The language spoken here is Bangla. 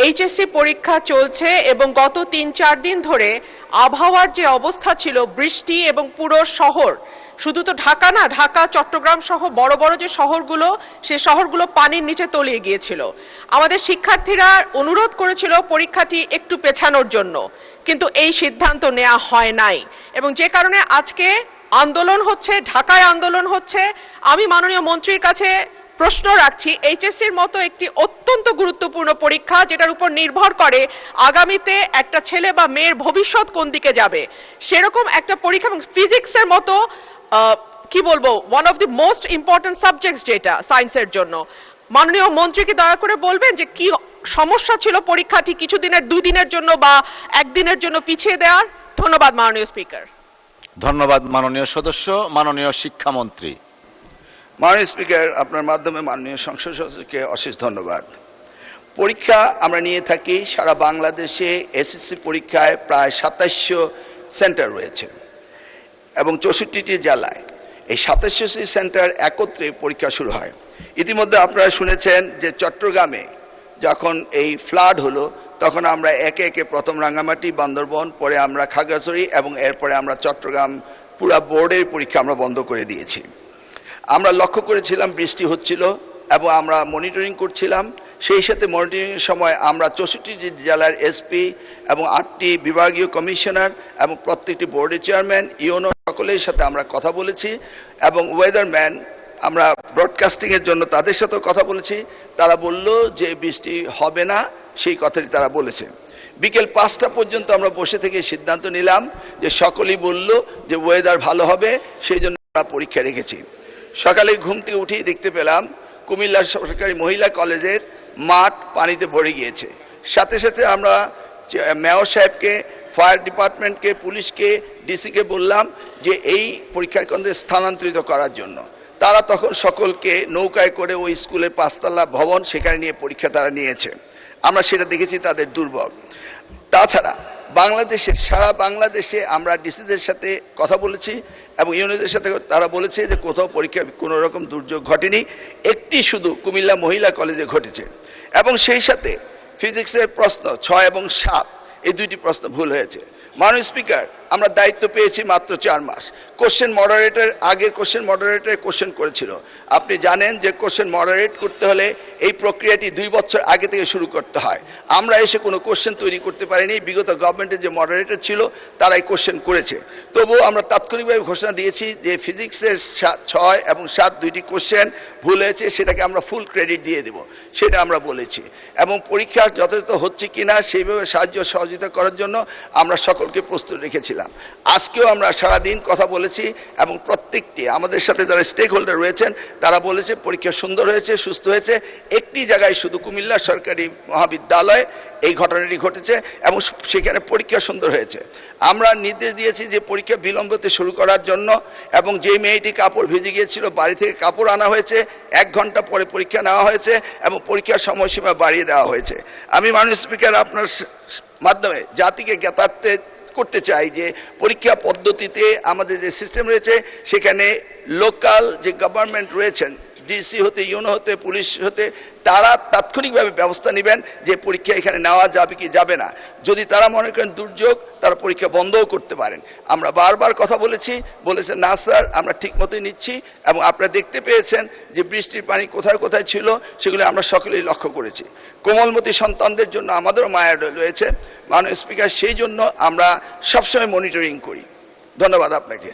এইচএসসি পরীক্ষা চলছে এবং গত ৩-৪ দিন ধরে আবহাওয়ার যে অবস্থা ছিল, বৃষ্টি এবং পুরো শহর, শুধু তো ঢাকা না, ঢাকা চট্টগ্রাম সহ বড় বড় যে শহরগুলো, সেই শহরগুলো পানির নিচে তলিয়ে গিয়েছিল। আমাদের শিক্ষার্থীরা অনুরোধ করেছিল পরীক্ষাটি একটু পেছানোর জন্য, কিন্তু এই সিদ্ধান্ত নেওয়া হয় নাই এবং যে কারণে আজকে আন্দোলন হচ্ছে, ঢাকায় আন্দোলন হচ্ছে। আমি মাননীয় মন্ত্রীর কাছে প্রশ্ন রাখছি, এইচএসসির মতো একটি অত্যন্ত গুরুত্বপূর্ণ পরীক্ষা, যেটার উপর নির্ভর করে আগামীতে একটা ছেলে বা মেয়ের ভবিষ্যৎ কোন দিকে যাবে, সেরকম একটা পরীক্ষা, এবং ফিজিক্সের মতো কি বলবো, one of the most important subjects যেটা সায়েন্সের জন্য, মাননীয় মন্ত্রীকে দয়া করে বলবেন যে কি সমস্যা ছিল পরীক্ষাটি কিছুদিনের, 2 দিনের জন্য বা 1 দিনের জন্য পিছিয়ে দেওয়ার। ধন্যবাদ মাননীয় স্পিকার। ধন্যবাদ মাননীয় সদস্য। মাননীয় শিক্ষামন্ত্রী। মাননীয় স্পিকার, আপনার মাধ্যমে মাননীয় সংসদ সদস্যকে অশেষ ধন্যবাদ। পরীক্ষা আমরা নিয়ে থাকি সারা বাংলাদেশে। এসএসসি পরীক্ষায় প্রায় 2700 সেন্টার রয়েছে এবং 64টি জেলায় এই 2700টি সেন্টার একত্রে পরীক্ষা শুরু হয়। ইতিমধ্যে আপনারা শুনেছেন যে চট্টগ্রামে যখন এই ফ্লাড হলো, তখন আমরা একে একে প্রথম রাঙ্গামাটি, বান্দরবন, পরে আমরা খাগড়াছড়ি এবং এরপরে আমরা চট্টগ্রাম পুরা বোর্ডের পরীক্ষা আমরা বন্ধ করে দিয়েছি। আমরা লক্ষ্য করেছিলাম বৃষ্টি হচ্ছিল এবং আমরা মনিটরিং করছিলাম। সেই সাথে মনিটরিংয়ের সময় আমরা 64টি জেলার এসপি এবং 8টি বিভাগীয় কমিশনার এবং প্রত্যেকটি বোর্ডের চেয়ারম্যান, ইউনো সকলের সাথে আমরা কথা বলেছি এবং ওয়েদারম্যান আমরা ব্রডকাস্টিংয়ের জন্য তাদের সাথেও কথা বলেছি। তারা বলল যে বৃষ্টি হবে না, সেই কথাটি তারা বলেছে। বিকেল 5টা পর্যন্ত আমরা বসে থেকে সিদ্ধান্ত নিলাম যে সকলেই বলল যে ওয়েদার ভালো হবে, সেই জন্য আমরা পরীক্ষা রেখেছি। সকালে ঘুম থেকে উঠেই দেখতে পেলাম কুমিল্লা সরকারি মহিলা কলেজের মাঠ পানিতে ভরে গিয়েছে। সাথে সাথে আমরা মেয়র সাহেবকে, ফায়ার ডিপার্টমেন্টকে, পুলিশকে, ডিসিকে বললাম যে এই পরীক্ষা কেন্দ্রে স্থানান্তরিত করার জন্য। তারা তখন সকলকে নৌকায় করে ওই স্কুলের 5তলা ভবন, সেখানে নিয়ে পরীক্ষা তারা নিয়েছে। আমরা সেটা দেখেছি তাদের দুর্ভোগ। তাছাড়া বাংলাদেশের, সারা বাংলাদেশে আমরা ডিসিদের সাথে কথা বলেছি এবং ইউনিটদের সাথে তারা বলেছে যে কোথাও পরীক্ষা কোনো রকম দুর্যোগ ঘটেনি, একটি শুধু কুমিল্লা মহিলা কলেজে ঘটেছে। এবং সেই সাথে ফিজিক্সের প্রশ্ন 6 এবং 7 এই 2টি প্রশ্ন ভুল হয়েছে। মাননীয় স্পিকার, আমরা দায়িত্ব পেয়েছি মাত্র 4 মাস। কোশ্চেন মডারেটর, আগের কোশ্চেন মডারেটর কোশ্চেন করেছিল। আপনি জানেন যে কোশ্চেন মডারেট করতে হলে এই প্রক্রিয়াটি 2 বছর আগে থেকে শুরু করতে হয়। আমরা এসে কোনো কোশ্চেন তৈরি করতে পারিনি। বিগত গভর্নমেন্টের যে মডারেটর ছিল তারাই কোশ্চেন করেছে। তবুও আমরা তাৎক্ষণিকভাবে ঘোষণা দিয়েছি যে ফিজিক্সের 6 এবং 7 2টি কোশ্চেন ভুল হয়েছে, সেটাকে আমরা ফুল ক্রেডিট দিয়ে দেব, সেটা আমরা বলেছি। এবং পরীক্ষা যথাযথ হচ্ছে কিনা সেইভাবে সাহায্য সহযোগিতা করার জন্য আমরা সকলকে প্রস্তুত রেখেছিলাম। আজকেও আমরা সারাদিন কথা বলেছি এবং প্রত্যেকটি আমাদের সাথে যারা স্টেক হোল্ডার রয়েছেন তারা বলেছে পরীক্ষা সুন্দর হয়েছে, সুস্থ হয়েছে। একটি জায়গায় শুধু কুমিল্লা সরকারি মহাবিদ্যালয় এই ঘটনাটি ঘটেছে এবং সেখানে পরীক্ষা সুন্দর হয়েছে। আমরা নির্দেশ দিয়েছি যে পরীক্ষা বিলম্বতে শুরু করার জন্য এবং যে মেয়েটি কাপড় ভিজে গিয়েছিল বাড়ি থেকে কাপড় আনা হয়েছে, 1 ঘন্টা পরে পরীক্ষা নেওয়া হয়েছে এবং পরীক্ষার সময়সীমা বাড়িয়ে দেওয়া হয়েছে। আমি মাননীয় স্পিকার আপনার মাধ্যমে জাতিকে জ্ঞাতার্থে করতে চাই যে পরীক্ষা পদ্ধতিতে আমাদের যে সিস্টেম রয়েছে সেখানে লোকাল যে গভর্নমেন্ট রয়েছেন, ডিসি হতে, ইউনো হতে, পুলিশ হতে, তারা তাৎক্ষণিকভাবে ব্যবস্থা নেবেন যে পরীক্ষা এখানে নেওয়া যাবে কি যাবে না। যদি তারা মনে করেন দুর্যোগ, তারা পরীক্ষা বন্ধও করতে পারেন। আমরা বারবার কথা বলেছেন না স্যার, আমরা ঠিক মতোই নিচ্ছি এবং আপনারা দেখতে পেয়েছেন যে বৃষ্টির পানি কোথায় কোথায় ছিল সেগুলো আমরা সকলেই লক্ষ্য করেছি। কোমলমতি সন্তানদের জন্য আমাদেরও মায়া রয়েছে মাননীয় স্পিকার, সেই জন্য আমরা সবসময় মনিটরিং করি। ধন্যবাদ আপনাকে।